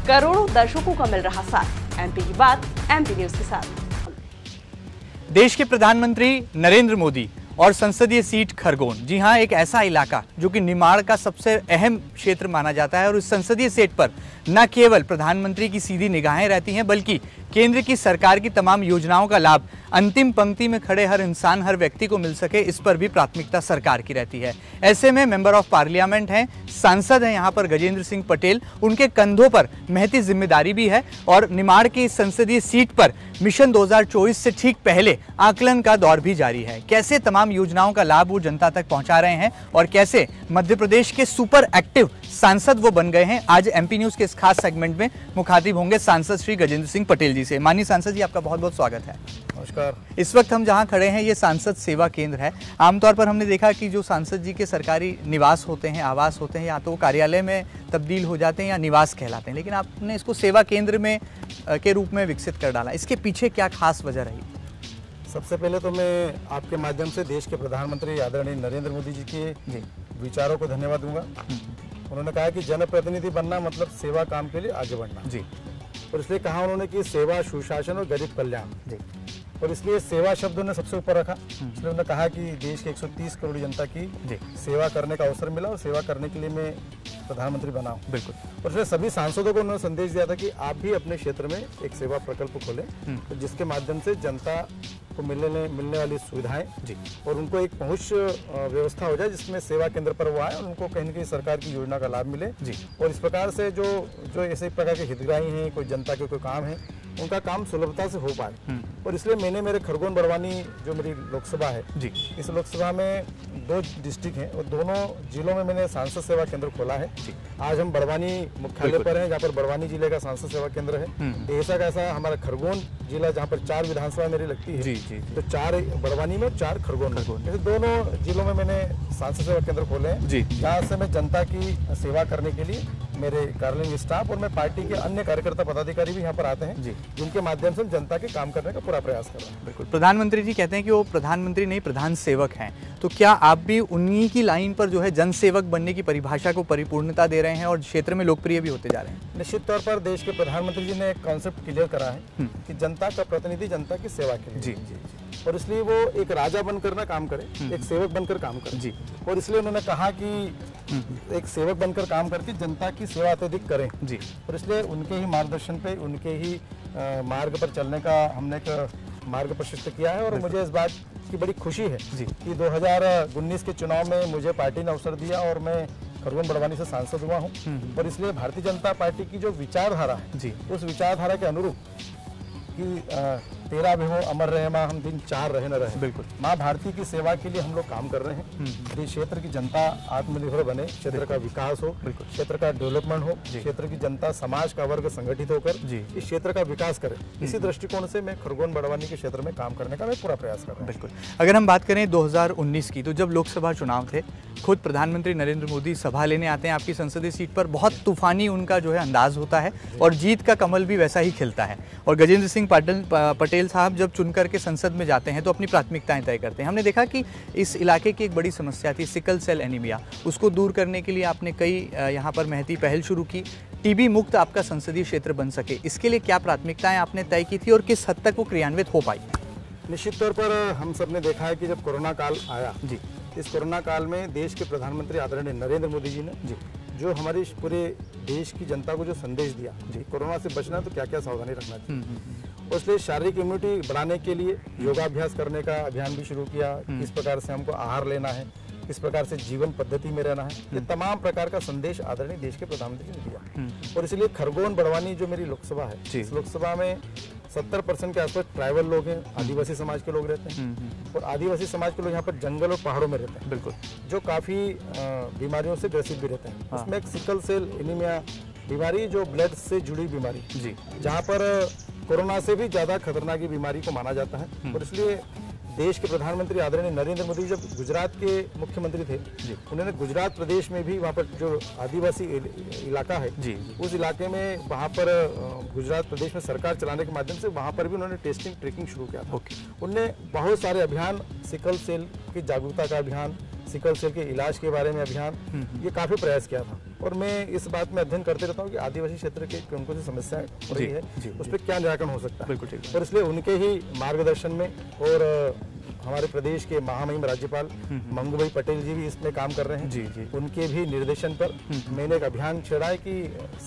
करोड़ों दर्शकों का मिल रहा साथ। एमपी की बात एमपी न्यूज के साथ। देश के प्रधानमंत्री नरेंद्र मोदी और संसदीय सीट खरगोन, जी हाँ, एक ऐसा इलाका जो कि निमाड़ का सबसे अहम क्षेत्र माना जाता है। और इस संसदीय सीट पर न केवल प्रधानमंत्री की सीधी निगाहें रहती हैं, बल्कि केंद्र की सरकार की तमाम योजनाओं का लाभ अंतिम पंक्ति में खड़े हर इंसान, हर व्यक्ति को मिल सके, इस पर भी प्राथमिकता सरकार की रहती है। ऐसे में मेंबर ऑफ पार्लियामेंट हैं, सांसद हैं यहाँ पर गजेंद्र सिंह पटेल, उनके कंधों पर महती जिम्मेदारी भी है। और निमाड़ की इस संसदीय सीट पर मिशन 2024 से ठीक पहले आकलन का दौर भी जारी है। कैसे तमाम योजनाओं का लाभ वो जनता तक पहुंचा रहे हैं और कैसे मध्य प्रदेश के सुपर एक्टिव सांसद वो बन गए हैं, आज एमपी न्यूज के इस खास सेगमेंट में मुखातिब होंगे सांसद श्री गजेंद्र सिंह पटेल जी से। माननीय सांसद जी, आपका बहुत बहुत स्वागत है। नमस्कार। इस वक्त हम जहां खड़े हैं ये सांसद सेवा केंद्र है। आमतौर पर हमने देखा कि जो सांसद जी के सरकारी निवास होते हैं, आवास होते हैं, या तो वो कार्यालय में तब्दील हो जाते हैं या निवास कहलाते हैं, लेकिन आपने इसको सेवा केंद्र में के रूप में विकसित कर डाला। इसके पीछे क्या खास वजह रही? सबसे पहले तो मैं आपके माध्यम से देश के प्रधानमंत्री आदरणीय नरेंद्र मोदी जी के विचारों को धन्यवाद दूंगा। उन्होंने कहा कि जनप्रतिनिधि बनना मतलब सेवा काम के लिए आगे बढ़ना जी। और इसलिए कहा उन्होंने कि सेवा, सुशासन और गरीब कल्याण जी। और इसलिए सेवा शब्द उन्होंने सबसे ऊपर रखा। इसलिए उन्होंने कहा कि देश के 130 करोड़ जनता की सेवा करने का अवसर मिला और सेवा करने के लिए मैं प्रधानमंत्री बना हूँ। बिल्कुल। और इसलिए सभी सांसदों को उन्होंने संदेश दिया था कि आप भी अपने क्षेत्र में एक सेवा प्रकल्प खोलें, तो जिसके माध्यम से जनता को मिलने वाली सुविधाएं जी और उनको एक पहुंच व्यवस्था हो जाए, जिसमें सेवा केंद्र पर वो आए और उनको कहीं न कहीं सरकार की योजना का लाभ मिले जी। और इस प्रकार से जो ऐसे प्रकार के हितग्राही हैं, कोई जनता के कोई काम है, उनका काम सुलभता से हो पाए। और इसलिए मैंने मेरे खरगोन बड़वानी जो मेरी लोकसभा है जी, इस लोकसभा में 2 डिस्ट्रिक्ट हैं और दोनों जिलों में मैंने सांसद सेवा केंद्र खोला है जी। आज हम बड़वानी मुख्यालय पर हैं, जहाँ पर बड़वानी जिले का सांसद सेवा केंद्र है। ऐसा कैसा हमारा खरगोन जिला, जहाँ पर 4 विधानसभा मेरी लगती है जी। तो 4 बड़वानी में और 4 खरगोन में, ऐसे दोनों जिलों में मैंने सांसद सेवा केंद्र खोले हैं जी, जहाँ से मैं जनता की सेवा करने के लिए मेरे कार्यालयीन स्टाफ और मैं पार्टी के अन्य कार्यकर्ता पदाधिकारी भी यहाँ पर आते हैं जी, जिनके माध्यम से जनता के काम करने का पूरा प्रयास कर रहे हैं। बिल्कुल। प्रधानमंत्री जी कहते हैं कि वो प्रधानमंत्री नहीं, प्रधान सेवक हैं, तो क्या आप भी उन्हीं की लाइन पर जो है जन सेवक बनने की परिभाषा को परिपूर्णता दे रहे हैं और क्षेत्र में लोकप्रिय भी होते जा रहे हैं? निश्चित तौर पर देश के प्रधानमंत्री जी ने एक कॉन्सेप्ट क्लियर करा है कि जनता का प्रतिनिधि जनता की सेवा के लिए जी। और इसलिए वो एक राजा बनकर ना काम करे, एक सेवक बनकर काम करे जी। और इसलिए उन्होंने कहा कि एक सेवक बनकर काम करके जनता की सेवा अत्यधिक करें जी। और इसलिए उनके ही मार्गदर्शन पे, उनके ही मार्ग पर चलने का हमने एक मार्ग प्रशस्त किया है। और मुझे इस बात की बड़ी खुशी है जी कि 2019 के चुनाव में मुझे पार्टी ने अवसर दिया और मैं खरगोन बड़वानी से सांसद हुआ हूँ। और इसलिए भारतीय जनता पार्टी की जो विचारधारा है जी, उस विचारधारा के अनुरूप कि तेरा भी हो अमर रहे माँ, हम दिन 4 रहे न रहे, बिल्कुल माँ भारती की सेवा के लिए हम लोग काम कर रहे हैं। इस क्षेत्र की जनता आत्मनिर्भर बने, क्षेत्र का विकास हो, क्षेत्र का डेवलपमेंट हो, क्षेत्र की जनता, समाज का वर्ग संगठित होकर इस क्षेत्र का विकास करे। इसी दृष्टिकोण से मैं खरगोन बड़वानी के क्षेत्र में काम करने का मैं पूरा प्रयास कर रहा हूँ। बिल्कुल। अगर हम बात करें 2019 की, तो जब लोकसभा चुनाव थे, खुद प्रधानमंत्री नरेंद्र मोदी सभा लेने आते हैं आपकी संसदीय सीट पर, बहुत तूफानी उनका जो है अंदाज होता है और जीत का कमल भी वैसा ही खिलता है। और गजेंद्र सिंह पटेल साहब जब चुनकर के संसद में जाते हैं तो अपनी प्राथमिकताएं तय करते हैं। हमने देखा कि इस इलाके की एक बड़ी समस्या थी सिकल सेल एनीमिया, उसको दूर करने के लिए आपने कई यहाँ पर महती पहल शुरू की। टीबी मुक्त आपका संसदीय क्षेत्र बन सके, इसके लिए क्या प्राथमिकताएं आपने तय की थी और किस हद तक वो क्रियान्वित हो पाई? निश्चित तौर पर हम सब ने देखा है कि जब कोरोना काल आया जी, इस कोरोना काल में देश के प्रधानमंत्री आदरणीय नरेंद्र मोदी जी ने जी जो हमारे पूरे देश की जनता को जो संदेश दिया जी, कोरोना से बचना तो क्या क्या सावधानी रखना चाहिए। और इसलिए शारीरिक इम्यूनिटी बढ़ाने के लिए योगाभ्यास करने का अभियान भी शुरू किया। किस प्रकार से हमको आहार लेना है, किस प्रकार से जीवन पद्धति में रहना है, ये तमाम प्रकार का संदेश आदरणीय देश के प्रधानमंत्री ने दिया। और इसलिए खरगोन बड़वानी जो मेरी लोकसभा है, इस लोकसभा में 70% के आसपास ट्राइबल लोग हैं, आदिवासी समाज के लोग रहते हैं। और आदिवासी समाज के लोग यहाँ पर जंगल और पहाड़ों में रहते हैं, बिल्कुल, जो काफ़ी बीमारियों से ग्रसित भी रहते हैं। उसमें एक सिकल सेल एनीमिया बीमारी, जो ब्लड से जुड़ी बीमारी जी, जहाँ पर कोरोना से भी ज़्यादा खतरनाक बीमारी को माना जाता है। और इसलिए देश के प्रधानमंत्री आदरणीय नरेंद्र मोदी जब गुजरात के मुख्यमंत्री थे जी, उन्होंने गुजरात प्रदेश में भी वहाँ पर जो आदिवासी इलाका है जी, उस इलाके में वहाँ पर गुजरात प्रदेश में सरकार चलाने के माध्यम से वहाँ पर भी उन्होंने टेस्टिंग ट्रैकिंग शुरू किया था। उनने बहुत सारे अभियान, सिकल सेल की जागरूकता का अभियान, सिकल सेल के इलाज के बारे में अभियान, ये काफी प्रयास किया था। और मैं इस बात में अध्ययन करते रहता हूँ कि आदिवासी क्षेत्र के कौन कौन सी समस्याएं हो रही है, उस पर क्या निराकरण हो सकता है। बिल्कुल ठीक है। और इसलिए उनके ही मार्गदर्शन में और हमारे प्रदेश के महामहिम राज्यपाल मंगूभाई पटेल जी भी इसमें काम कर रहे हैं। जी जी। उनके भी निर्देशन पर मैंने एक अभियान छेड़ा है कि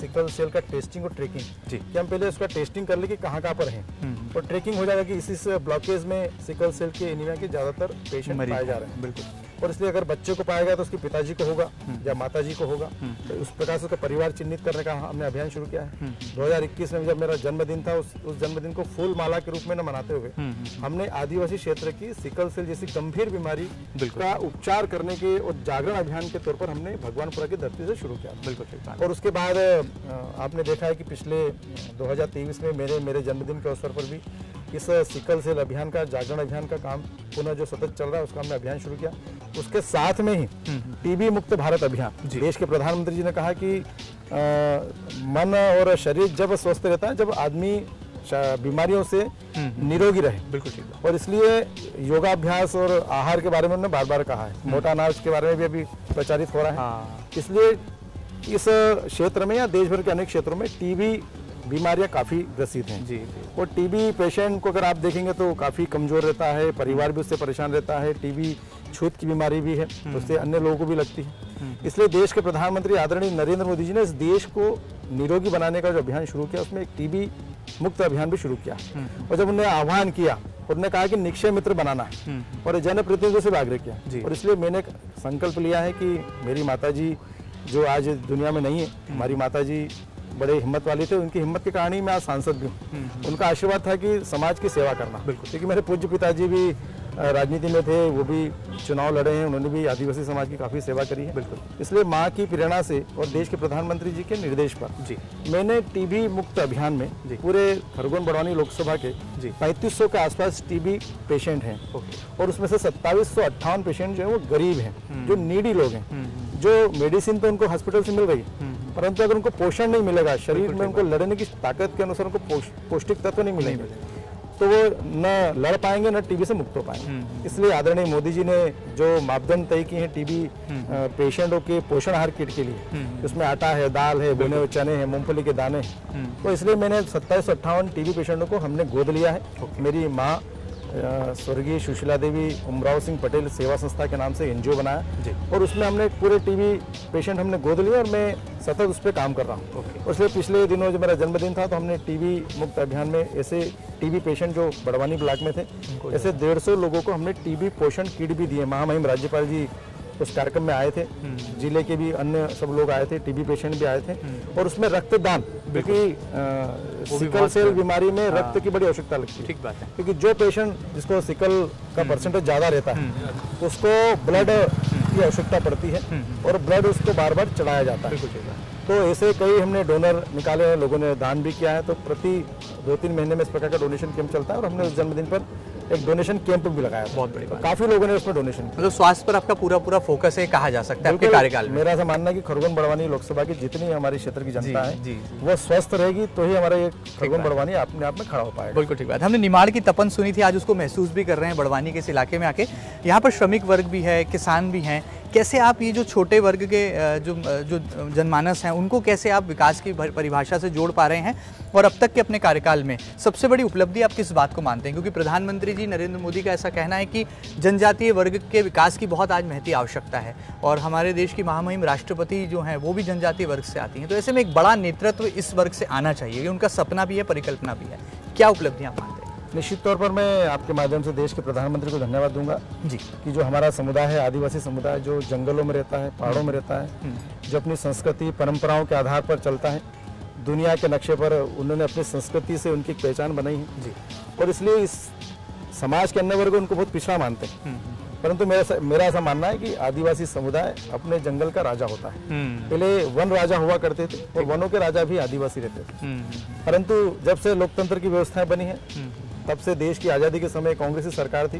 सिकल सेल का टेस्टिंग और ट्रैकिंग, कि हम पहले उसका टेस्टिंग कर ले कि कहाँ पर हैं, और ट्रैकिंग हो जाएगा कि इस ब्लॉकेज में सिकल सेल के एनीमिया के ज्यादातर पेशेंट पाए जा रहे हैं। बिल्कुल। और इसलिए अगर बच्चे को पाएगा तो उसके पिताजी को होगा या माताजी को होगा, तो उस प्रकार से उसका परिवार चिन्हित करने का हमने अभियान शुरू किया है। 2021 में जब मेरा जन्मदिन था, उस जन्मदिन को फूल माला के रूप में न मनाते हुए हमने आदिवासी क्षेत्र की सिकल सेल जैसी गंभीर बीमारी का उपचार करने के और जागरण अभियान के तौर पर हमने भगवानपुरा की धरती से शुरू किया। बिल्कुल। और उसके बाद आपने देखा है कि पिछले 2023 में मेरे जन्मदिन के अवसर पर भी इस सिकल सेल अभियान का, जागरण अभियान का काम पुनः जो सतत चल रहा है, उसका हमने अभियान शुरू किया। उसके साथ में ही टीबी मुक्त भारत अभियान, देश के प्रधानमंत्री जी ने कहा कि मन और शरीर जब स्वस्थ रहता है जब आदमी बीमारियों से निरोगी रहे। बिल्कुल ठीक है। और इसलिए योगाभ्यास और आहार के बारे में उन्होंने बार बार कहा है। मोटा अनाज के बारे में भी अभी प्रचारित हो रहा है। इसलिए इस क्षेत्र में या देश भर के अनेक क्षेत्रों में टीबी बीमारियां काफी ग्रसित हैं। जी। और टीबी पेशेंट को अगर आप देखेंगे तो काफी कमजोर रहता है, परिवार भी उससे परेशान रहता है। टीबी छूत की बीमारी भी है, उससे अन्य लोगों को भी लगती है। इसलिए देश के प्रधानमंत्री आदरणीय नरेंद्र मोदी जी ने इस देश को निरोगी बनाने का जो अभियान शुरू किया, उसमें एक टीबी मुक्त अभियान भी शुरू किया। और जब उन्होंने आह्वान किया, उन्होंने कहा कि निक्षय मित्र बनाना है और जनप्रतिनिधियों से भी आग्रह किया। और इसलिए मैंने संकल्प लिया है कि मेरी माताजी जो आज दुनिया में नहीं है, हमारी माताजी बड़े हिम्मत वाली थे, उनकी हिम्मत के कारण ही मैं आज सांसद भी हूँ। उनका आशीर्वाद था कि समाज की सेवा करना। बिल्कुल। क्योंकि मेरे पूज्य पिताजी भी राजनीति में थे, वो भी चुनाव लड़े हैं, उन्होंने भी आदिवासी समाज की काफ़ी सेवा करी है। बिल्कुल। इसलिए माँ की प्रेरणा से और देश के प्रधानमंत्री जी के निर्देश पर मैंने टीबी मुक्त अभियान में पूरे खरगोन बड़वानी लोकसभा के 3500 के आसपास टीबी पेशेंट हैं। और उसमें से 2758 पेशेंट जो है वो गरीब हैं, जो नीडी लोग हैं, जो मेडिसिन तो उनको हॉस्पिटल से मिल रही है, परंतु अगर उनको पोषण नहीं मिलेगा, शरीर में उनको लड़ने की ताकत के अनुसार उनको पौष्टिक तत्व नहीं मिलेंगे, तो वो न लड़ पाएंगे न टीबी से मुक्त हो पाएंगे। इसलिए आदरणीय मोदी जी ने जो मापदंड तय किए हैं टीबी पेशेंटों के पोषण आहार किट के लिए, उसमें आटा है, दाल है, भुने हुए चने हैं, मूंगफली के दाने हैं, तो इसलिए मैंने 2758 टीबी पेशेंटों को हमने गोद लिया है। मेरी माँ स्वर्गीय सुशीला देवी उमराव सिंह पटेल सेवा संस्था के नाम से एनजीओ बनाया और उसमें हमने पूरे टीबी पेशेंट हमने गोद लिए और मैं सतत उस पर काम कर रहा हूँ। इसलिए पिछले दिनों जो मेरा जन्मदिन था तो हमने टीबी मुक्त अभियान में ऐसे टीबी पेशेंट जो बड़वानी ब्लॉक में थे, ऐसे 150 लोगों को हमने टीबी पोषण किट भी दिए। महामहिम राज्यपाल जी उस कार्यक्रम में आए थे, जिले के भी अन्य सब लोग आए थे, टीबी पेशेंट भी आए थे। और उसमें रक्तदान, क्योंकि सिकल सेल बीमारी में रक्त की बड़ी आवश्यकता लगती है। ठीक बात है। क्योंकि जो पेशेंट जिसको सिकल का परसेंटेज ज्यादा रहता है उसको ब्लड की आवश्यकता पड़ती है और ब्लड उसको बार बार चढ़ाया जाता है। तो ऐसे कई हमने डोनर निकाले हैं, लोगों ने दान भी किया है। तो प्रति 2-3 महीने में इस प्रकार का डोनेशन कैंप चलता है और हमने उस जन्मदिन पर एक डोनेशन कैंप भी लगाया। बहुत बड़ी बात। काफी लोगों ने उसमें डोनेशन किया। मतलब स्वास्थ्य पर आपका पूरा फोकस है, कहा जा सकता है आपके कार्यकाल में। मेरा ऐसा मानना है कि खरगोन बड़वानी लोकसभा की जितनी हमारी क्षेत्र की जनता है वो स्वस्थ रहेगी तो ही हमारा ये खरगोन बड़वानी अपने आप में खड़ा हो पाएगा। बिल्कुल ठीक बात। हमने निमाड़ की तपन सुनी थी, आज उसको महसूस भी कर रहे हैं बड़वानी के इस इलाके में आके। यहाँ पर श्रमिक वर्ग भी है, किसान भी हैं। कैसे आप ये जो छोटे वर्ग के जो जनमानस हैं उनको कैसे आप विकास की परिभाषा से जोड़ पा रहे हैं, और अब तक के अपने कार्यकाल में सबसे बड़ी उपलब्धि आप किस बात को मानते हैं? क्योंकि प्रधानमंत्री जी नरेंद्र मोदी का ऐसा कहना है कि जनजातीय वर्ग के विकास की बहुत आज महती आवश्यकता है और हमारे देश की महामहिम राष्ट्रपति जो हैं वो भी जनजातीय वर्ग से आती हैं। तो ऐसे में एक बड़ा नेतृत्व इस वर्ग से आना चाहिए, ये उनका सपना भी है, परिकल्पना भी है। क्या उपलब्धियाँ मानते हैं? निश्चित तौर पर मैं आपके माध्यम से देश के प्रधानमंत्री को धन्यवाद दूंगा जी कि जो हमारा समुदाय है, आदिवासी समुदाय जो जंगलों में रहता है, पहाड़ों में रहता है, जो अपनी संस्कृति परंपराओं के आधार पर चलता है, दुनिया के नक्शे पर उन्होंने अपनी संस्कृति से उनकी पहचान बनाई है जी। और इसलिए इस समाज के अन्य वर्ग उनको बहुत पिछड़ा मानते हैं, परंतु मेरा ऐसा मानना है कि आदिवासी समुदाय अपने जंगल का राजा होता है। पहले वन राजा हुआ करते थे और वनों के राजा भी आदिवासी रहते थे, परंतु जब से लोकतंत्र की व्यवस्थाएं बनी है तब से देश की आज़ादी के समय कांग्रेसी सरकार थी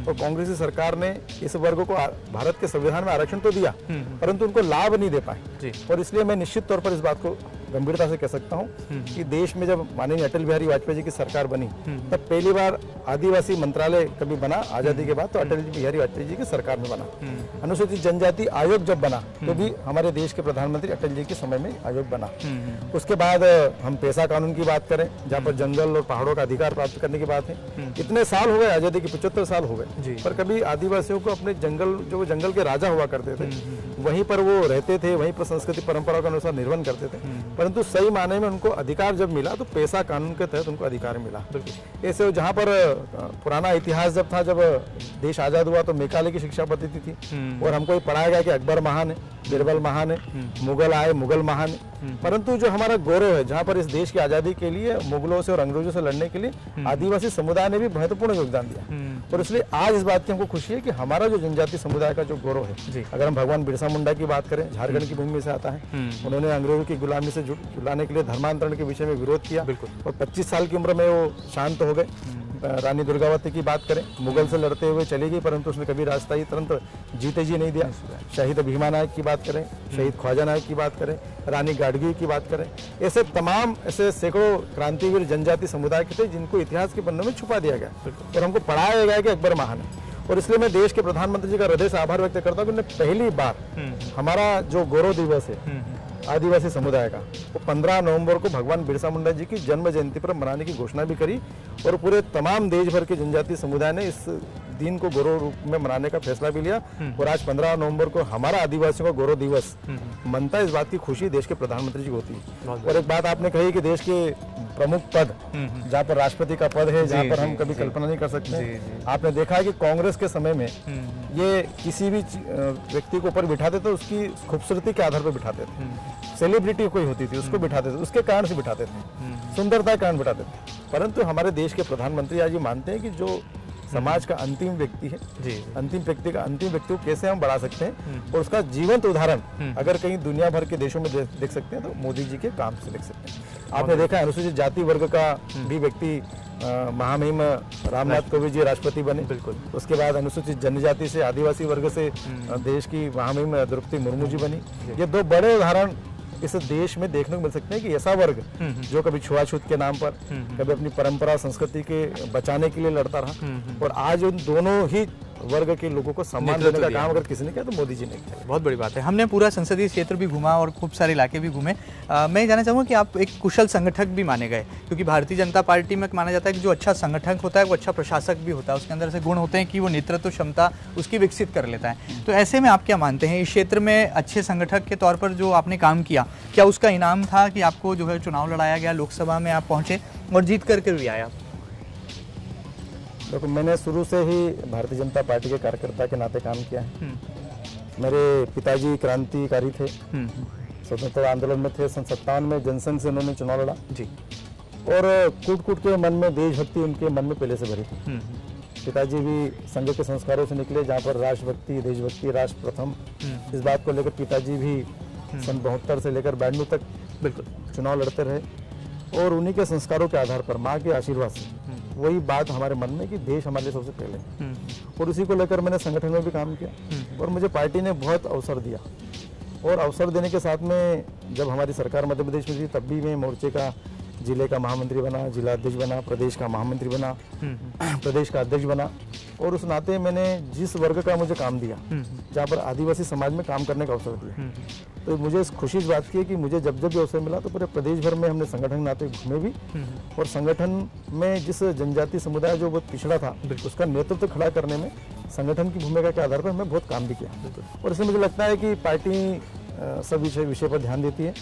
और कांग्रेसी सरकार ने इस वर्ग को भारत के संविधान में आरक्षण तो दिया परंतु उनको लाभ नहीं दे पाए। और इसलिए मैं निश्चित तौर पर इस बात को गंभीरता से कह सकता हूँ कि देश में जब माननीय अटल बिहारी वाजपेयी जी की सरकार बनी तब पहली बार आदिवासी मंत्रालय कभी बना आजादी के बाद, तो अटल बिहारी वाजपेयी जी की सरकार में बना। अनुसूचित जनजाति आयोग जब बना तो भी हमारे देश के प्रधानमंत्री अटल जी के समय में आयोग बना। उसके बाद हम पेशा कानून की बात करें, जहाँ पर जंगल और पहाड़ों का अधिकार प्राप्त करने की बात है। इतने साल हो गए, आजादी के 75 साल हो गए, पर कभी आदिवासियों को अपने जंगल, जो जंगल के राजा हुआ करते थे, वहीं पर वो रहते थे, वहीं पर संस्कृति परंपरा के अनुसार निर्वहन करते थे, परंतु सही मायने में उनको अधिकार जब मिला तो पेशा कानून के तहत उनको अधिकार मिला। ऐसे जहाँ पर पुराना इतिहास जब था, जब देश आजाद हुआ तो मेकाले की शिक्षा पद्धति थी और हमको ये पढ़ाया गया कि अकबर महान है, बीरबल महान है, मुगल आए, मुगल महान है, परंतु जो हमारा गौरव है, जहाँ पर इस देश की आजादी के लिए मुगलों से और अंग्रेजों से लड़ने के लिए आदिवासी समुदाय ने भी महत्वपूर्ण योगदान दिया। और इसलिए आज इस बात की हमको खुशी है कि हमारा जो जनजाति समुदाय का जो गौरव है, अगर हम भगवान बिरसा मुंडा की बात करें, झारखंड की भूमि से आता है, उन्होंने अंग्रेजों की गुलामी से छुड़ाने के लिए धर्मांतरण के विषय में विरोध किया और 25 साल की उम्र में वो शांत हो गए। रानी दुर्गावती की बात करें, मुगल से लड़ते हुए चली गई, परंतु उसने कभी राजशाही तंत्र जीते जी नहीं दिया। शहीद भीमा नायक की बात करें, शहीद ख्वाजा नायक की बात करें, रानी गाडगी की बात करें, ऐसे तमाम ऐसे सैकड़ों क्रांतिवीर जनजाति समुदाय के थे जिनको इतिहास के पन्नों में छुपा दिया गया और हमको पढ़ाया गया कि अकबर महान है। और इसलिए मैं देश के प्रधानमंत्री जी का हृदय से आभार व्यक्त करता हूँ कि उन्होंने पहली बार हमारा जो गौरव दिवस है आदिवासी समुदाय का, वो 15 नवंबर को भगवान बिरसा मुंडा जी की जन्म जयंती पर मनाने की घोषणा भी करी और पूरे तमाम देश भर के जनजातीय समुदाय ने इस दिन को गौरव रूप में मनाने का फैसला भी लिया। और आज 15 नवंबर को हमारा आदिवासियों का गौरव दिवस मनता है, इस बात की खुशी देश के प्रधानमंत्री जी को होती है। और एक बात आपने कही कि देश के प्रमुख पद, जहाँ पर राष्ट्रपति का पद है, जहाँ पर हम कभी कल्पना नहीं कर सकते। आपने देखा है कि कांग्रेस के समय में ये किसी भी व्यक्ति को ऊपर बिठाते थे, उसकी खूबसूरती के आधार पर बिठाते थे। सेलिब्रिटी कोई होती थी उसको बिठाते थे, उसके कारण से बिठाते थे, सुंदरता के कारण बिठाते थे। परंतु हमारे देश के प्रधानमंत्री आज ये मानते हैं कि जो समाज का अंतिम व्यक्ति है, अंतिम व्यक्ति को कैसे हम बढ़ा सकते हैं, और उसका जीवंत उदाहरण अगर कहीं दुनिया भर के देशों में देख सकते हैं तो मोदी जी के काम से देख सकते हैं। आपने देखा अनुसूचित जाति वर्ग का भी व्यक्ति महामहिम रामनाथ कोविंद जी राष्ट्रपति बने। बिल्कुल। उसके बाद अनुसूचित जनजाति से, आदिवासी वर्ग से देश की महामहिम द्रौपदी मुर्मू जी बनी। ये दो बड़े उदाहरण इस देश में देखने को मिल सकते हैं कि ऐसा वर्ग जो कभी छुआछूत के नाम पर, कभी अपनी परंपरा संस्कृति के बचाने के लिए लड़ता रहा, और आज उन दोनों ही वर्ग के लोगों को सम्मान देने का काम अगर किसी ने किया तो मोदी जी ने किया। बहुत बड़ी बात है। हमने पूरा संसदीय क्षेत्र भी घूमा और खूब सारे इलाके भी घूमे। मैं जानना चाहूँगा कि आप एक कुशल संगठक भी माने गए, क्योंकि भारतीय जनता पार्टी में माना जाता है कि जो अच्छा संगठक होता है वो अच्छा प्रशासक भी होता है। उसके अंदर ऐसे गुण होते हैं कि वो नेतृत्व क्षमता उसकी विकसित कर लेता है। तो ऐसे में आप क्या मानते हैं, इस क्षेत्र में अच्छे संगठक के तौर पर जो आपने काम किया, क्या उसका इनाम था कि आपको जो है चुनाव लड़ाया गया, लोकसभा में आप पहुँचे और जीत करके भी आया? देखो, मैंने शुरू से ही भारतीय जनता पार्टी के कार्यकर्ता के नाते काम किया है। मेरे पिताजी क्रांतिकारी थे, स्वतंत्रता आंदोलन में थे। 57 में जनसंघ से उन्होंने चुनाव लड़ा जी, और कूट कूट के मन में देशभक्ति उनके मन में पहले से भरी थी। पिताजी भी संघ के संस्कारों से निकले, जहाँ पर राष्ट्रभक्ति, देशभक्ति, राष्ट्र प्रथम, इस बात को लेकर पिताजी भी सन 72 से लेकर 92 तक बिल्कुल चुनाव लड़ते रहे, और उन्हीं के संस्कारों के आधार पर, माँ के आशीर्वाद से वही बात हमारे मन में कि देश हमारे लिए सबसे पहले, और उसी को लेकर मैंने संगठन में भी काम किया और मुझे पार्टी ने बहुत अवसर दिया। और अवसर देने के साथ में जब हमारी सरकार मध्य प्रदेश में थी तब भी मैं मोर्चे का जिले का महामंत्री बना, जिला अध्यक्ष बना, प्रदेश का महामंत्री बना, प्रदेश का अध्यक्ष बना। और उस नाते मैंने जिस वर्ग का मुझे काम दिया, जहाँ पर आदिवासी समाज में काम करने का अवसर दिया, तो मुझे खुशी इस बात की है कि मुझे जब जब भी अवसर मिला तो पूरे प्रदेश भर में हमने संगठन नाते घूमे भी, और संगठन में जिस जनजातीय समुदाय जो बहुत पिछड़ा था उसका नेतृत्व खड़ा करने में संगठन की भूमिका के आधार पर हमने बहुत काम भी किया। और इसमें मुझे लगता है कि पार्टी सब विषय पर ध्यान देती है।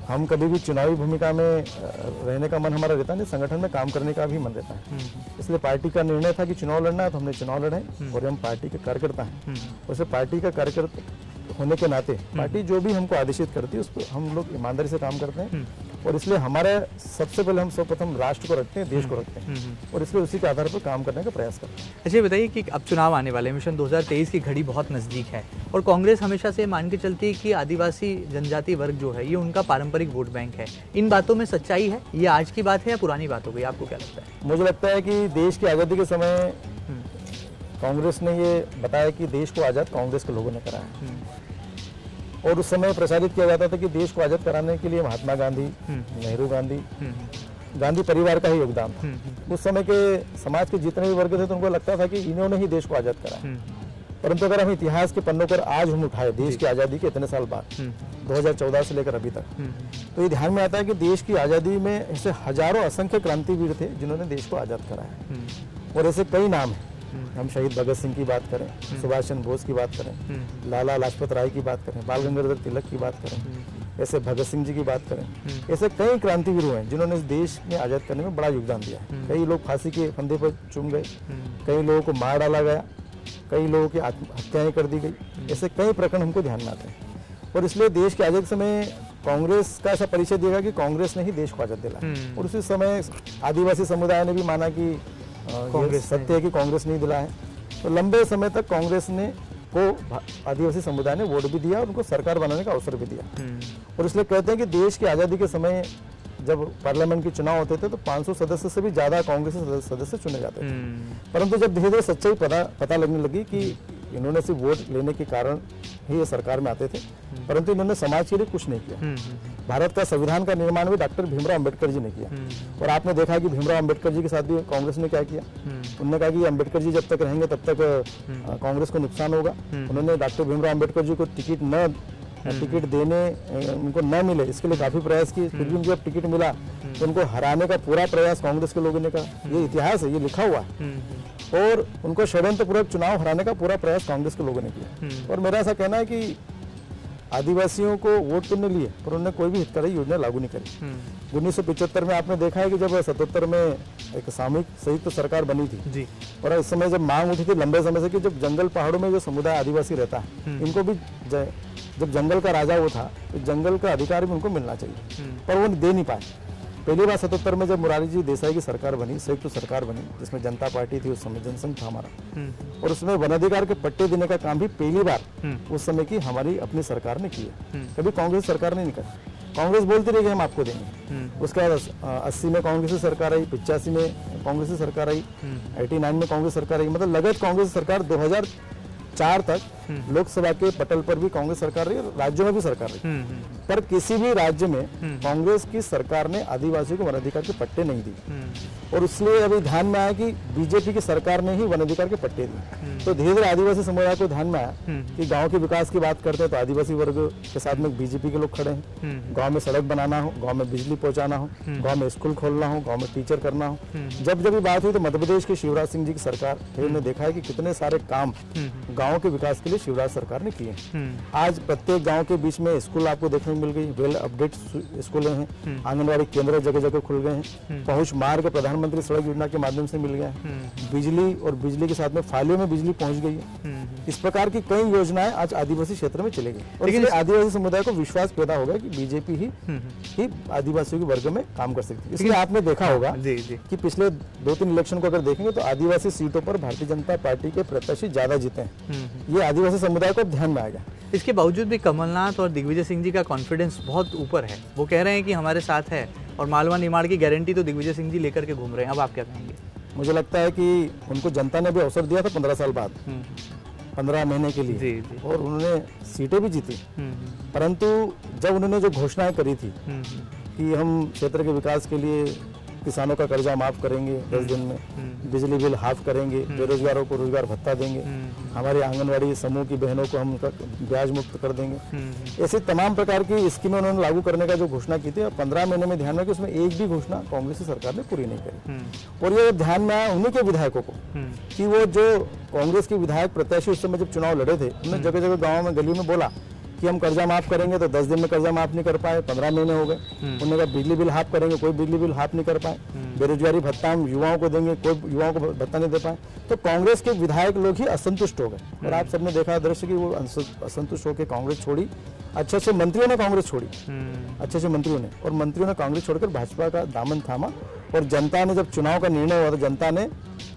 हम कभी भी चुनावी भूमिका में रहने का मन हमारा रहता नहीं, संगठन में काम करने का भी मन रहता है। इसलिए पार्टी का निर्णय था कि चुनाव लड़ना है तो हमने चुनाव लड़े, और हम पार्टी के कार्यकर्ता हैं। वैसे पार्टी का कार्यकर्ता होने के नाते पार्टी जो भी हमको आदेशित करती है उस पर हम लोग ईमानदारी से काम करते हैं, और इसलिए हमारे सबसे पहले हम सर्वप्रथम राष्ट्र को रखते हैं, देश को रखते हैं, और इसलिए उसी के आधार पर काम करने का प्रयास करते हैं। अच्छा, बताइए कि अब चुनाव आने वाले हैं, मिशन 2023 की घड़ी बहुत नज़दीक है, और कांग्रेस हमेशा से मान के चलती है कि आदिवासी जनजाति वर्ग जो है ये उनका पारंपरिक वोट बैंक है। इन बातों में सच्चाई है? ये आज की बात है या पुरानी बात हो गई? आपको क्या लगता है? मुझे लगता है कि देश की आज़ादी के समय कांग्रेस ने ये बताया कि देश को आज़ाद कांग्रेस के लोगों ने कराया, और उस समय प्रचारित किया जाता था कि देश को आज़ाद कराने के लिए महात्मा गांधी, नेहरू गांधी, गांधी परिवार का ही योगदान था। उस समय के समाज के जितने भी वर्ग थे तो उनको लगता था कि इन्होंने ही देश को आज़ाद कराया। परंतु अगर हम इतिहास के पन्नों पर आज हम उठाए देश की आज़ादी के इतने साल बाद 2014 से लेकर अभी तक, तो ये ध्यान में आता है कि देश की आज़ादी में ऐसे हजारों असंख्य क्रांतिवीर थे जिन्होंने देश को आज़ाद कराया। और ऐसे कई नाम हैं। हम शहीद भगत सिंह की बात करें, सुभाष चंद्र बोस की बात करें, लाला लाजपत राय की बात करें, बाल गंगाधर तिलक की बात करें, ऐसे भगत सिंह जी की बात करें, ऐसे कई क्रांतिवीर हुए हैं जिन्होंने इस देश में आज़ाद करने में बड़ा योगदान दिया है। कई लोग फांसी के फंदे पर चूम गए, कई लोगों को मार डाला गया, कई लोगों की हत्याएं कर दी गई। ऐसे कई प्रकरण हमको ध्यान में आते हैं। और इसलिए देश के आज़ादी समय कांग्रेस का ऐसा परिचय दिया कि कांग्रेस ने ही देश को आज़ाद दिलाया। और उसी समय आदिवासी समुदाय ने भी माना कि कांग्रेस सत्य है कि कांग्रेस नहीं दिला है। तो लंबे समय तक कांग्रेस ने को आदिवासी समुदाय ने वोट भी दिया और उनको सरकार बनाने का अवसर भी दिया। और इसलिए कहते हैं कि देश की आज़ादी के समय जब पार्लियामेंट के चुनाव होते थे तो 500 सदस्य से भी ज्यादा कांग्रेस सदस्य चुने जाते थे। परंतु जब धीरे धीरे सच्चाई पता लगने लगी कि इन्होंने सिर्फ वोट लेने के कारण ही ये सरकार में आते थे, परंतु इन्होंने समाज के लिए कुछ नहीं किया। भारत का संविधान का निर्माण भी डॉक्टर भीमराव अंबेडकर जी ने किया। और आपने देखा कि भीमराव अंबेडकर जी के साथ भी कांग्रेस ने क्या किया। उन्होंने कहा कि अंबेडकर जी जब तक रहेंगे तब तक कांग्रेस को नुकसान होगा। उन्होंने डॉक्टर भीमराव अंबेडकर जी को टिकट देने उनको न मिले इसके लिए काफी प्रयास किए। फिर भी उनको जब टिकट मिला तो उनको हराने का पूरा प्रयास कांग्रेस के लोगों ने कहा। ये इतिहास है, ये लिखा हुआ है। और उनको षड्यंत्रपूर्वक चुनाव हराने का पूरा प्रयास कांग्रेस के लोगों ने किया। और मेरा ऐसा कहना है कि आदिवासियों को वोट तो नहीं लिए पर उन्होंने कोई भी हितकारी योजना लागू नहीं करी। 1975 में आपने देखा है कि जब 77 में एक सामूहिक संयुक्त सरकार बनी थी जी। और इस समय जब मांग उठी थी लंबे समय से कि जब जंगल पहाड़ों में जो समुदाय आदिवासी रहता है इनको भी जब जंगल का राजा वो था तो जंगल का अधिकार भी उनको मिलना चाहिए, पर वो दे नहीं पाए। पहली बार 77 में जब मुरारी जी देसाई की सरकार बनी, संयुक्त सरकार बनी, जिसमें जनता पार्टी थी, उस समय जनसंघ था हमारा, और उसमें वनाधिकार के पट्टे देने का काम भी पहली बार उस समय की हमारी अपनी सरकार ने किया। कभी कांग्रेस सरकार ने नहीं करा। कांग्रेस बोलती रही कि हम आपको देंगे। उसके बाद 80 में कांग्रेस की सरकार आई, 85 में कांग्रेस की सरकार आई, 89 में कांग्रेस सरकार आई। मतलब लगातार कांग्रेस सरकार 2004 तक लोकसभा के पटल पर भी कांग्रेस सरकार रही, राज्यों में भी सरकार रही, पर किसी भी राज्य में कांग्रेस की सरकार ने आदिवासियों को वनाधिकार के पट्टे नहीं दिए। और इसलिए अभी ध्यान में आया कि बीजेपी की सरकार ने ही वनाधिकार के पट्टे दिए। तो धीरे धीरे आदिवासी समुदाय को ध्यान में आया कि गांव के विकास की बात करते हैं तो आदिवासी वर्ग के साथ में बीजेपी के लोग खड़े हैं। गांव में सड़क बनाना हो, गांव में बिजली पहुंचाना हो, गांव में स्कूल खोलना हो, गांव में टीचर करना हो। जब जब बात हुई तो मध्य प्रदेश के शिवराज सिंह जी की सरकार ने देखा है कि कितने सारे काम गाँव के विकास के लिए शिवराज सरकार ने किए। आज प्रत्येक गांव के बीच में स्कूल आपको देखने को मिल गई, वेल अपडेट स्कूलें हैं, आंगनबाड़ी केंद्र जगह जगह खुल गए हैं, पहुंच मार्ग प्रधानमंत्री सड़क योजना के माध्यम से मिल गया है, बिजली और बिजली के साथ में फालियों में बिजली पहुंच गई है। इस प्रकार की कई योजनाएं आज आदिवासी क्षेत्र में चली गई और इसलिए आदिवासी समुदाय को विश्वास पैदा हो गया कि बीजेपी ही आदिवासियों के वर्ग में काम कर सकती है। इसलिए आपने देखा होगा कि पिछले 2-3 इलेक्शन को अगर देखेंगे तो आदिवासी सीटों पर भारतीय जनता पार्टी के प्रत्याशी ज्यादा जीते हैं। ये आदिवासी समुदाय को ध्यान में आएगा। इसके बावजूद भी कमलनाथ और दिग्विजय सिंह जी का कॉन्फिडेंस बहुत ऊपर है। वो कह रहे हैं कि हमारे साथ है और मालवा निमाड़ की गारंटी तो दिग्विजय सिंह जी लेकर के घूम रहे हैं। अब आप क्या कहेंगे? मुझे लगता है कि उनको जनता ने भी अवसर दिया था 15 साल बाद, 15 महीने के लिए जी। और उन्होंने सीटें भी जीती। परंतु जब उन्होंने जो घोषणाएं करी थी कि हम क्षेत्र के विकास के लिए किसानों का कर्जा माफ करेंगे 10 दिन में, बिजली बिल हाफ करेंगे, बेरोजगारों को रोजगार भत्ता देंगे, हमारे आंगनवाड़ी समूह की बहनों को हम ब्याज मुक्त कर देंगे, ऐसी तमाम प्रकार की स्कीमें उन्होंने लागू करने का जो घोषणा की थी, और 15 महीने में ध्यान में कि उसमें एक भी घोषणा कांग्रेस की सरकार ने पूरी नहीं करी। और ये ध्यान में आया उन्हीं के विधायकों को कि वो जो कांग्रेस के विधायक प्रत्याशी उस समय जब चुनाव लड़े थे, उन्होंने जगह जगह गाँव में गली में बोला कि हम कर्जा माफ करेंगे, तो 10 दिन में कर्जा माफ नहीं कर पाए, 15 महीने हो गए। उन्होंने कहा बिजली बिल हाफ करेंगे, कोई बिजली बिल हाफ नहीं कर पाए, बेरोजगारी भत्ता हम युवाओं को देंगे, कोई युवाओं को भत्ता नहीं दे पाए। तो कांग्रेस के विधायक लोग ही असंतुष्ट हो गए और आप सबने देखा दृश्य कि वो असंतुष्ट होकर कांग्रेस छोड़ी। अच्छे अच्छे मंत्रियों ने कांग्रेस छोड़ी, अच्छे अच्छे मंत्रियों ने, और मंत्रियों ने कांग्रेस छोड़कर भाजपा का दामन थामा। और जनता ने जब चुनाव का निर्णय हुआ तो जनता ने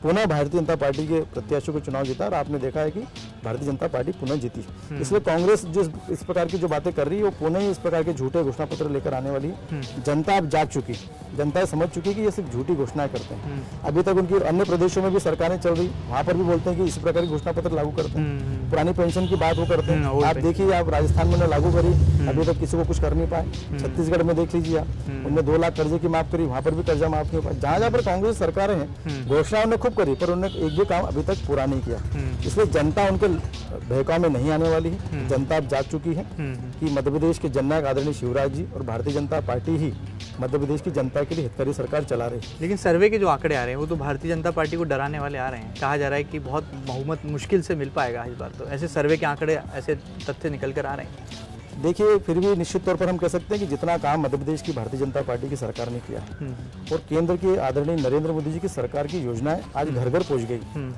पुनः भारतीय जनता पार्टी के प्रत्याशियों को चुनाव जीता और आपने देखा है कि भारतीय जनता पार्टी पुनः जीती। इसलिए कांग्रेस जो इस प्रकार की जो बातें कर रही है वो पुनः ही इस प्रकार के झूठे घोषणा पत्र लेकर आने वाली है। जनता अब जाग चुकी, जनता समझ चुकी कि ये सिर्फ झूठी घोषणाएं करते हैं। अभी तक उनकी अन्य प्रदेशों में भी सरकारें चल रही, वहां पर भी बोलते हैं कि इसी प्रकार के घोषणा पत्र लागू करते हैं। पुरानी पेंशन की बात वो करते हैं। आप देखिए, आप राजस्थान में लागू करी, अभी तक किसी को कुछ कर नहीं पाए। छत्तीसगढ़ में देख लीजिए आप, उन्होंने 2 लाख कर्जे की माफ करी, वहां पर भी कर्जा माफ नहीं हो पाया। जहां जहां पर कांग्रेस सरकारें हैं, घोषणा उन्होंने खूब करी पर उन्होंने एक भी काम अभी तक पूरा नहीं किया। इसलिए जनता उनके बहकाव में नहीं आने वाली है। जनता अब जाग चुकी है कि मध्य प्रदेश के जननायक आदरणीय शिवराज जी और भारतीय जनता पार्टी ही मध्य प्रदेश की जनता के लिए हितकारी सरकार चला रही है। लेकिन सर्वे के जो आंकड़े आ रहे हैं वो तो भारतीय जनता पार्टी को डराने वाले आ रहे हैं। कहा जा रहा है कि बहुत बहुमत मुश्किल से मिल पाएगा इस बार। तो ऐसे सर्वे के आंकड़े, ऐसे तथ्य निकल कर आ रहे हैं। देखिए, फिर भी निश्चित तौर पर हम कह सकते हैं कि जितना काम मध्य प्रदेश की भारतीय जनता पार्टी की सरकार ने किया है और केंद्र की आदरणीय नरेंद्र मोदी जी की सरकार की योजनाएं आज घर घर पहुंच गई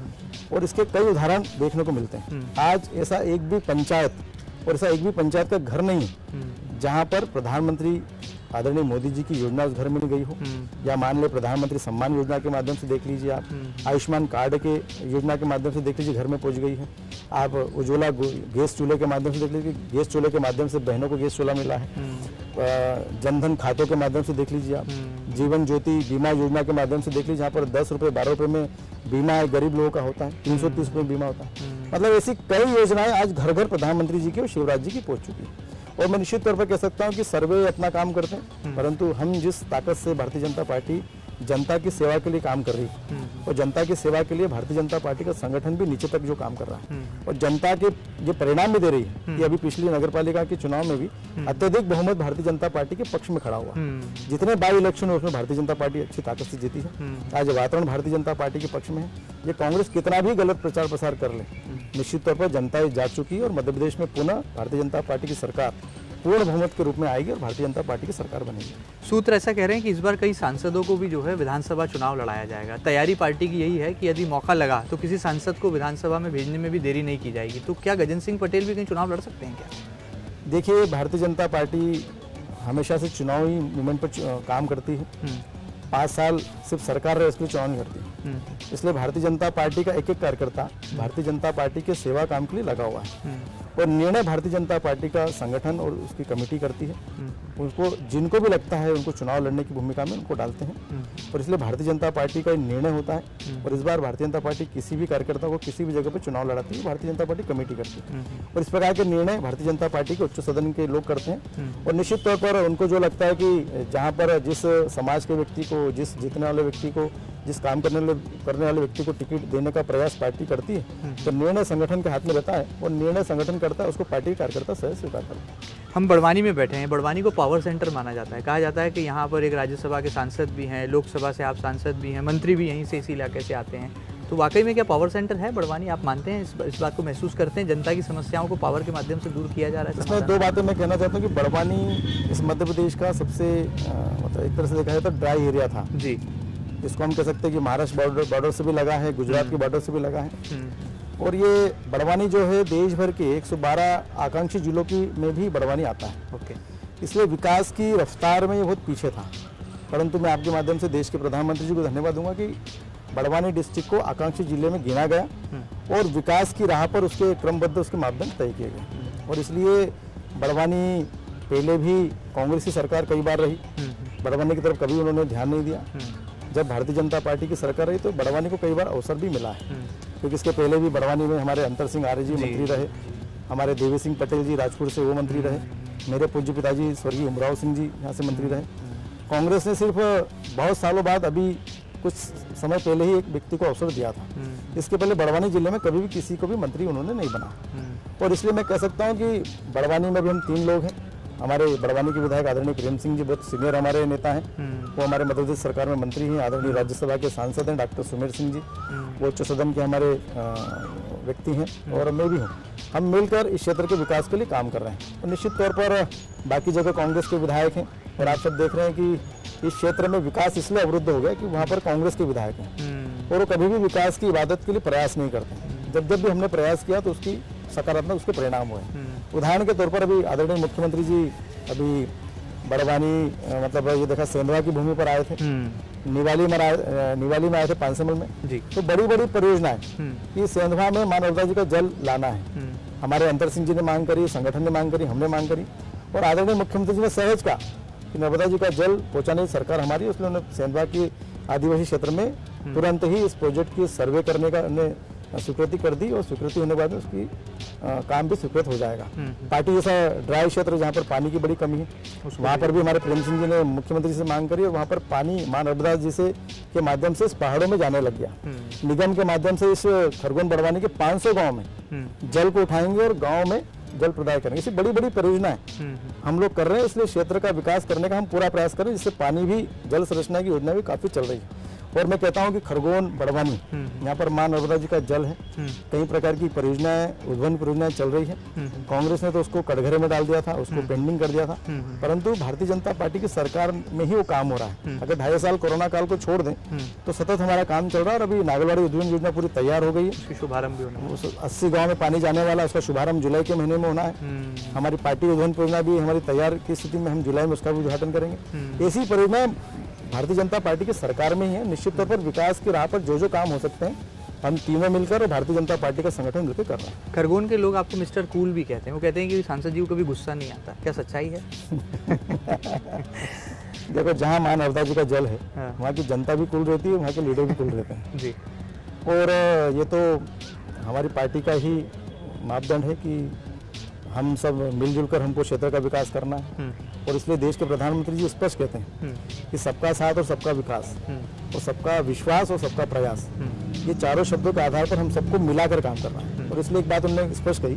और इसके कई उदाहरण देखने को मिलते हैं। आज ऐसा एक भी पंचायत और ऐसा एक भी पंचायत का घर नहीं है जहां पर प्रधानमंत्री आदरणीय मोदी जी की योजना उस घर में नहीं गई हो। या मान ले प्रधानमंत्री सम्मान योजना के माध्यम से देख लीजिए आप, आयुष्मान कार्ड के योजना के माध्यम से देख लीजिए घर में पहुंच गई है। आप उज्ज्वला गैस चूल्हे के माध्यम से देख लीजिए, गैस चूल्हे के माध्यम से बहनों को गैस चूल्हा मिला है। जनधन खातों के माध्यम से देख लीजिए आप, जीवन ज्योति बीमा योजना के माध्यम से देख लीजिए, जहाँ पर 10 रुपये 12 रुपये में बीमा गरीब लोगों का होता है, 330 रुपये बीमा होता है। मतलब ऐसी कई योजनाएं आज घर घर प्रधानमंत्री जी की और शिवराज जी की पहुंच चुकी है। और मैं निश्चित तौर पर कह सकता हूं कि सर्वे अपना काम करते हैं, परंतु हम जिस ताकत से भारतीय जनता पार्टी जनता की सेवा के लिए काम कर रही है और जनता की सेवा के लिए भारतीय जनता पार्टी का संगठन भी नीचे तक जो काम कर रहा है और जनता के ये परिणाम भी दे रही है कि अभी पिछली नगरपालिका के चुनाव में भी अत्यधिक बहुमत भारतीय जनता पार्टी के पक्ष में खड़ा हुआ। जितने बाई इलेक्शन हुए उसमें भारतीय जनता पार्टी अच्छी ताकत से जीती है। आज वातावरण भारतीय जनता पार्टी के पक्ष में है। ये कांग्रेस कितना भी गलत प्रचार प्रसार कर ले, निश्चित तौर पर जनता जा चुकी है और मध्य प्रदेश में पुनः भारतीय जनता पार्टी की सरकार पूर्ण बहुमत के रूप में आएगी और भारतीय जनता पार्टी की सरकार बनेगी। सूत्र ऐसा कह रहे हैं कि इस बार कई सांसदों को भी जो है विधानसभा चुनाव लड़ाया जाएगा। तैयारी पार्टी की यही है कि यदि मौका लगा तो किसी सांसद को विधानसभा में भेजने में भी देरी नहीं की जाएगी। तो क्या गजेंद्र सिंह पटेल भी कहीं चुनाव लड़ सकते हैं क्या? देखिए, भारतीय जनता पार्टी हमेशा से चुनावी मूवमेंट पर काम करती है। 5 साल सिर्फ सरकार रहे इसके लिए चुनाव नहीं करती। इसलिए भारतीय जनता पार्टी का एक एक कार्यकर्ता भारतीय जनता पार्टी के सेवा काम के लिए लगा हुआ है और निर्णय भारतीय जनता पार्टी का संगठन और उसकी कमेटी करती है। उनको जिनको भी लगता है उनको चुनाव लड़ने की भूमिका में उनको डालते हैं और इसलिए भारतीय जनता पार्टी का निर्णय होता है। और इस बार भारतीय जनता पार्टी किसी भी कार्यकर्ता को किसी भी जगह पर चुनाव लड़ाती है, भारतीय जनता पार्टी कमेटी करती है और इस प्रकार के निर्णय भारतीय जनता पार्टी के उच्च सदन के लोग करते हैं। और निश्चित तौर पर उनको जो लगता है कि जहाँ पर जिस समाज के व्यक्ति को, जिस जीतने वाले व्यक्ति को, जिस काम करने वाले व्यक्ति को टिकट देने का प्रयास पार्टी करती है तो निर्णय संगठन के हाथ में रहता है और निर्णय संगठन करता है, उसको पार्टी कार्यकर्ता सहज स्वीकार करता है। हम बड़वानी में बैठे हैं। बड़वानी को पावर सेंटर माना जाता है। कहा जाता है कि यहाँ पर एक राज्यसभा के सांसद भी हैं, लोकसभा से आप सांसद भी हैं, मंत्री भी यहीं से इस इलाके से आते हैं। तो वाकई में क्या पावर सेंटर है बड़वानी? आप मानते हैं, इस बात को महसूस करते हैं, जनता की समस्याओं को पावर के माध्यम से दूर किया जा रहा है? इसमें 2 बातें मैं कहना चाहता हूँ कि बड़वानी इस मध्य प्रदेश का सबसे मतलब एक तरह से देखा जाए तो ड्राई एरिया था जी, जिसको हम कह सकते हैं कि महाराष्ट्र बॉर्डर से भी लगा है, गुजरात के बॉर्डर से भी लगा है। और ये बड़वानी जो है देश भर के 112 आकांक्षी जिलों की में भी बड़वानी आता है। ओके, इसलिए विकास की रफ्तार में ये बहुत पीछे था। परंतु मैं आपके माध्यम से देश के प्रधानमंत्री जी को धन्यवाद दूंगा कि बड़वानी डिस्ट्रिक्ट को आकांक्षी जिले में गिना गया और विकास की राह पर उसके क्रमबद्ध उसके मापदंड तय किए गए। और इसलिए बड़वानी पहले भी कांग्रेस की सरकार कई बार रही, बड़वानी की तरफ कभी उन्होंने ध्यान नहीं दिया। जब भारतीय जनता पार्टी की सरकार रही तो बड़वानी को कई बार अवसर भी मिला है, क्योंकि इसके पहले भी बड़वानी में हमारे अंतर सिंह आर्य जी मंत्री रहे, हमारे देवी सिंह पटेल जी राजपुर से वो मंत्री रहे, मेरे पूज्य पिताजी स्वर्गीय उमराव सिंह जी यहाँ से मंत्री रहे। कांग्रेस ने सिर्फ बहुत सालों बाद अभी कुछ समय पहले ही एक व्यक्ति को अवसर दिया था। इसके पहले बड़वानी जिले में कभी भी किसी को भी मंत्री उन्होंने नहीं बना। और इसलिए मैं कह सकता हूँ कि बड़वानी में भी हम 3 लोग हैं। हमारे बड़वानी के विधायक आदरणीय प्रेम सिंह जी बहुत सीनियर हमारे नेता हैं, वो हमारे मध्य प्रदेश सरकार में मंत्री हैं। आदरणीय राज्यसभा के सांसद हैं डॉक्टर सुमेर सिंह जी, वो उच्च सदन के हमारे व्यक्ति हैं और मैं भी हूँ। हम मिलकर इस क्षेत्र के विकास के लिए काम कर रहे हैं। और निश्चित तौर पर बाकी जगह कांग्रेस के विधायक हैं और आप सब देख रहे हैं कि इस क्षेत्र में विकास इसलिए अवरुद्ध हो गया कि वहाँ पर कांग्रेस के विधायक हैं और वो कभी भी विकास की इबादत के लिए प्रयास नहीं करते। जब भी हमने प्रयास किया तो उसकी सकारात्मक उसके परिणाम हुए। उदाहरण के तौर पर अभी आदरणीय मुख्यमंत्री जी अभी बड़वानी मतलब ये देखा सेंधवा की भूमि पर आए थे, निवाली में आए थे पांसेमल में जी। तो बड़ी बड़ी परियोजनाएं कि सेंधवा में मां नर्मदा जी का जल लाना है। हमारे अंतर सिंह जी ने मांग करी, संगठन ने मांग करी, हमने मांग करी और आदरणीय मुख्यमंत्री जी ने सहज का कि नर्मदा जी का जल पहुंचाने की सरकार हमारी, इसलिए उन्होंने सेंधवा की आदिवासी क्षेत्र में तुरंत ही इस प्रोजेक्ट की सर्वे करने का उन्हें स्वीकृति कर दी और स्वीकृति होने के बाद उसकी काम भी स्वीकृत हो जाएगा। पार्टी जैसा ड्राई क्षेत्र जहाँ पर पानी की बड़ी कमी है वहाँ पर भी हमारे प्रेम सिंह जी ने मुख्यमंत्री से मांग करी और वहाँ पर पानी मां नर्मदा जी से के माध्यम से इस पहाड़ों में जाने लग गया। निगम के माध्यम से इस खरगोन बड़वानी के 500 गाँव में जल को उठाएंगे और गाँव में जल प्रदाय करेंगे। ऐसी बड़ी बड़ी परियोजनाएं हम लोग कर रहे हैं, इसलिए क्षेत्र का विकास करने का हम पूरा प्रयास करें, जिससे पानी भी जल संरचना की योजना भी काफी चल रही है। और मैं कहता हूं कि खरगोन बड़वानी यहाँ पर मां नर्मदा जी का जल है, कई प्रकार की परियोजनाएं उद्वहन परियोजनाएं चल रही है। कांग्रेस ने तो उसको कटघरे में डाल दिया था, उसको पेंडिंग कर दिया था, परंतु भारतीय जनता पार्टी की सरकार में ही वो काम हो रहा है। अगर 2.5 साल कोरोना काल को छोड़ दें तो सतत हमारा काम चल रहा है और अभी नागलवाड़ी उद्वहन योजना पूरी तैयार हो गई है। शुभारंभ भी होना है, 80 गाँव में पानी जाने वाला, उसका शुभारंभ जुलाई के महीने में होना है। हमारी पार्टी उद्वहन परियोजना भी हमारी तैयार की स्थिति में, हम जुलाई में उसका भी उद्घाटन करेंगे। ऐसी परियोजना भारतीय जनता पार्टी की सरकार में ही है। निश्चित तौर पर विकास की राह पर जो काम हो सकते हैं हम तीनों मिलकर और भारतीय जनता पार्टी का संगठन मिलकर कर रहे हैं। खरगोन के लोग आपको मिस्टर कूल भी कहते हैं, वो कहते हैं कि सांसद जी को कभी गुस्सा नहीं आता, क्या सच्चाई है? देखो, जहाँ मां नर्मदा जी का जल है वहाँ की जनता भी कूल रहती है, वहाँ के लीडर भी कूल रहते हैं जी। और ये तो हमारी पार्टी का ही मापदंड है कि हम सब मिलजुल कर हमको क्षेत्र का विकास करना है और इसलिए देश के प्रधानमंत्री जी स्पष्ट कहते हैं कि सबका साथ और सबका विकास और सबका विश्वास और सबका प्रयास, ये चारों शब्दों के आधार पर हम सबको मिलाकर काम करना है। और इसलिए एक बात उन्होंने स्पष्ट कही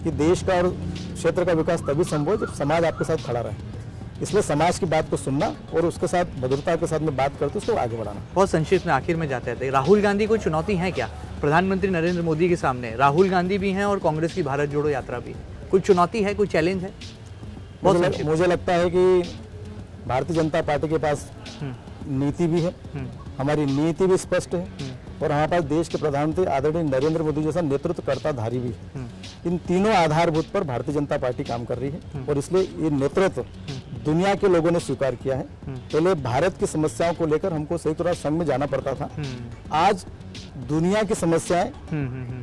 कि देश का और क्षेत्र का विकास तभी संभव है जब समाज आपके साथ खड़ा रहे। इसलिए समाज की बात को सुनना और उसके साथ मधुरता के साथ में बात करते उसको आगे बढ़ाना। बहुत संक्षिप्त में आखिर में जाते हैं, राहुल गांधी कोई चुनौती है क्या प्रधानमंत्री नरेंद्र मोदी के सामने? राहुल गांधी भी हैं और कांग्रेस की भारत जोड़ो यात्रा भी, कोई चुनौती है, कोई चैलेंज है? मुझे लगता है कि भारतीय जनता पार्टी के पास नीति भी है, हमारी नीति भी स्पष्ट है और हमारे पास देश के प्रधानमंत्री आदरणीय नरेंद्र मोदी जैसा नेतृत्वकर्ताधारी भी है। इन तीनों आधारभूत पर भारतीय जनता पार्टी काम कर रही है और इसलिए ये नेतृत्व दुनिया के लोगों ने स्वीकार किया है। पहले भारत की समस्याओं को लेकर हमको संयुक्त राष्ट्र संघ में जाना पड़ता था, आज दुनिया की समस्याएं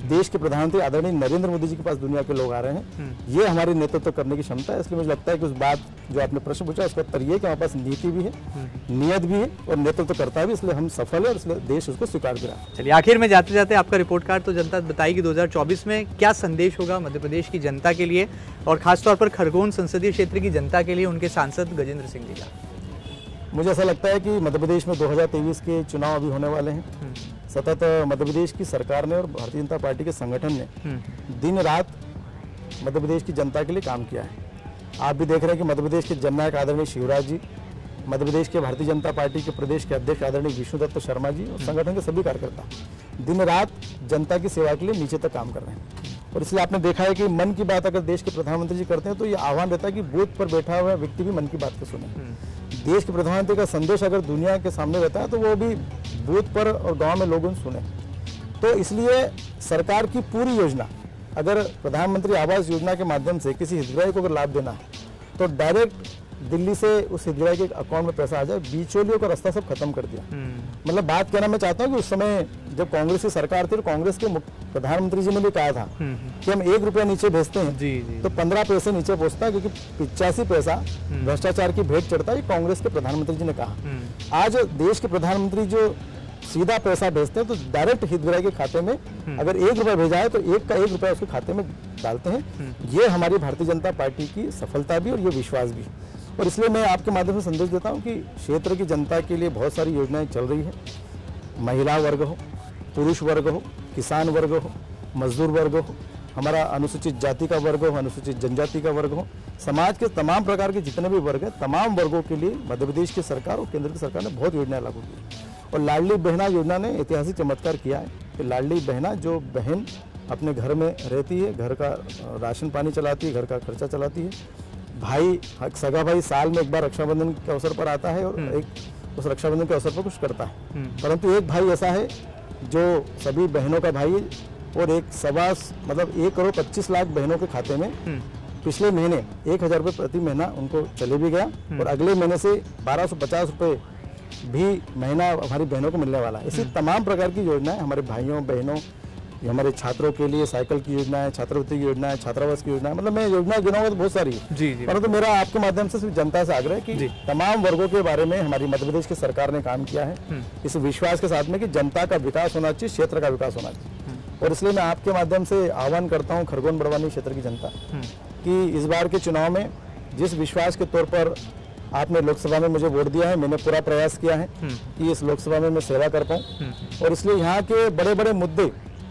देश के प्रधानमंत्री आदरणीय नरेंद्र मोदी जी के पास दुनिया के लोग आ रहे हैं। ये हमारी नेतृत्व करने की क्षमता है। इसलिए मुझे लगता है कि उस बात जो आपने प्रश्न पूछा उसका उत्तर ये कि हमारे पास नीति भी है, नियत भी है और नेतृत्व करता भी, इसलिए हम सफल है और इसलिए देश उसको स्वीकार कर रहा है। चलिए, आखिर में जाते जाते आपका रिपोर्ट कार्ड तो जनता बताएगी 2024 में क्या संदेश होगा मध्य प्रदेश की जनता के लिए और खासतौर पर खरगोन संसदीय क्षेत्र की जनता के लिए उनके सांसद गजेंद्र सिंह जी का? मुझे ऐसा लगता है कि मध्य प्रदेश में 2023 के चुनाव अभी होने वाले हैं। सतत मध्य प्रदेश की सरकार ने और भारतीय जनता पार्टी के संगठन ने दिन रात मध्य प्रदेश की जनता के लिए काम किया है। आप भी देख रहे हैं कि मध्य प्रदेश के जननायक आदरणीय शिवराज जी, मध्य प्रदेश के भारतीय जनता पार्टी के प्रदेश के अध्यक्ष आदरणीय विष्णुदत्त शर्मा जी और संगठन के सभी कार्यकर्ता दिन रात जनता की सेवा के लिए नीचे तक काम कर रहे हैं। और इसलिए आपने देखा है कि मन की बात अगर देश के प्रधानमंत्री जी करते हैं तो ये आह्वान रहता है कि बूथ पर बैठा हुआ व्यक्ति भी मन की बात को सुने। देश के प्रधानमंत्री का संदेश अगर दुनिया के सामने रहता है तो वो भी बूथ पर और गांव में लोगों सुने। तो इसलिए सरकार की पूरी योजना, अगर प्रधानमंत्री आवास योजना के माध्यम से किसी हितग्राही को अगर लाभ देना है तो डायरेक्ट दिल्ली से उस हितग्राही के अकाउंट में पैसा आ जाए। बीचोलियों का रास्ता सब खत्म कर दिया। मतलब बात कहना मैं चाहता हूँ कि उस समय जब कांग्रेस की सरकार थी तो कांग्रेस के प्रधानमंत्री जी ने भी कहा था कि हम 1 रुपया नीचे भेजते हैं तो 15 पैसे नीचे पहुंचता है, क्योंकि 85 पैसा भ्रष्टाचार की भेंट चढ़ता है। कांग्रेस के प्रधानमंत्री जी ने कहा। आज देश के प्रधानमंत्री जो सीधा पैसा भेजते हैं तो डायरेक्ट हितग्राही के खाते में अगर 1 रुपया भेजा है तो 1 का 1 रुपया उसके खाते में डालते हैं। ये हमारी भारतीय जनता पार्टी की सफलता भी और ये विश्वास भी। और इसलिए मैं आपके माध्यम से संदेश देता हूं कि क्षेत्र की जनता के लिए बहुत सारी योजनाएं चल रही है। महिला वर्ग हो, पुरुष वर्ग हो, किसान वर्ग हो, मजदूर वर्ग हो, हमारा अनुसूचित जाति का वर्ग हो, अनुसूचित जनजाति का वर्ग हो, समाज के तमाम प्रकार के जितने भी वर्ग हैं, तमाम वर्गों के लिए मध्य प्रदेश की सरकार और केंद्र की सरकार ने बहुत योजनाएं लागू की। और लाडली बहना योजना ने ऐतिहासिक चमत्कार किया है कि लाडली बहना जो बहन अपने घर में रहती है, घर का राशन पानी चलाती है, घर का खर्चा चलाती है, भाई सगा भाई साल में एक बार रक्षाबंधन के अवसर पर आता है और एक उस रक्षाबंधन के अवसर पर कुछ करता है। परंतु एक भाई ऐसा है जो सभी बहनों का भाई है और 1 करोड़ 25 लाख बहनों के खाते में पिछले महीने 1000 रुपये प्रति महीना उनको चले भी गया और अगले महीने से 1250 रुपये भी महीना हमारी बहनों को मिलने वाला है। इसी तमाम प्रकार की योजनाएं हमारे भाइयों बहनों, हमारे छात्रों के लिए साइकिल की योजना है, छात्रवृत्ति की योजना है, छात्रावास की योजना है, मतलब मैं योजना गिनाऊंगा तो बहुत सारी है जी। परंतु मेरा आपके माध्यम से सिर्फ जनता से आग्रह है कि तमाम वर्गों के बारे में हमारी मध्य प्रदेश की सरकार ने काम किया है, इस विश्वास के साथ में कि जनता का विकास होना चाहिए, क्षेत्र का विकास होना चाहिए। और इसलिए मैं आपके माध्यम से आह्वान करता हूँ खरगोन बड़वानी क्षेत्र की जनता कि इस बार के चुनाव में जिस विश्वास के तौर पर आपने लोकसभा में मुझे वोट दिया है, मैंने पूरा प्रयास किया है कि इस लोकसभा में मैं सेवा कर पाऊँ। और इसलिए यहाँ के बड़े बड़े मुद्दे,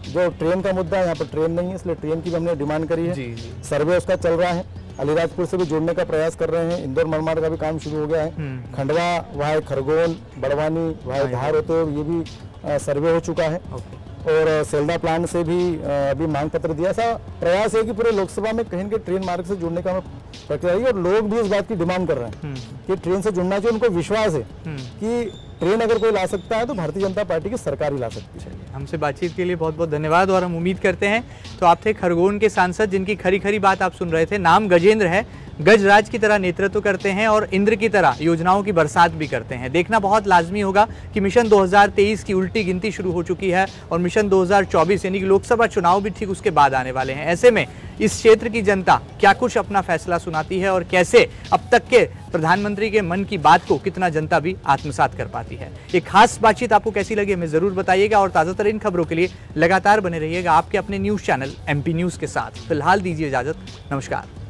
जो ट्रेन का मुद्दा है, यहाँ पर ट्रेन नहीं है इसलिए ट्रेन की भी हमने डिमांड करी है, सर्वे उसका चल रहा है, अलीराजपुर से भी जोड़ने का प्रयास कर रहे हैं, इंदौर मनमाड़ का भी काम शुरू हो गया है, खंडवा वहाँ खरगोन बड़वानी वहाँ धार होते हुए ये भी सर्वे हो चुका है और सेल्दा प्लांट से भी अभी मांग पत्र दिया। ऐसा प्रयास है कि पूरे लोकसभा में कहीं के ट्रेन मार्ग से जुड़ने का प्रक्रिया है और लोग भी इस बात की डिमांड कर रहे हैं कि ट्रेन से जुड़ना चाहिए। उनको विश्वास है कि ट्रेन अगर कोई ला सकता है तो भारतीय जनता पार्टी की सरकार ही ला सकती है। हमसे बातचीत के लिए बहुत बहुत धन्यवाद और हम उम्मीद करते हैं। तो आप थे खरगोन के सांसद जिनकी खरी खरी बात आप सुन रहे थे। नाम गजेंद्र है, गजराज की तरह नेतृत्व करते हैं और इंद्र की तरह योजनाओं की बरसात भी करते हैं। देखना बहुत लाजमी होगा कि मिशन 2023 की उल्टी गिनती शुरू हो चुकी है और मिशन 2024 यानी कि लोकसभा चुनाव भी ठीक उसके बाद आने वाले हैं। ऐसे में इस क्षेत्र की जनता क्या कुछ अपना फैसला सुनाती है और कैसे अब तक के प्रधानमंत्री के मन की बात को कितना जनता भी आत्मसात कर पाती है। एक खास बातचीत आपको कैसी लगी हमें जरूर बताइएगा और ताज़ा तरीन खबरों के लिए लगातार बने रहिएगा आपके अपने न्यूज़ चैनल MP न्यूज़ के साथ। फिलहाल दीजिए इजाजत, नमस्कार।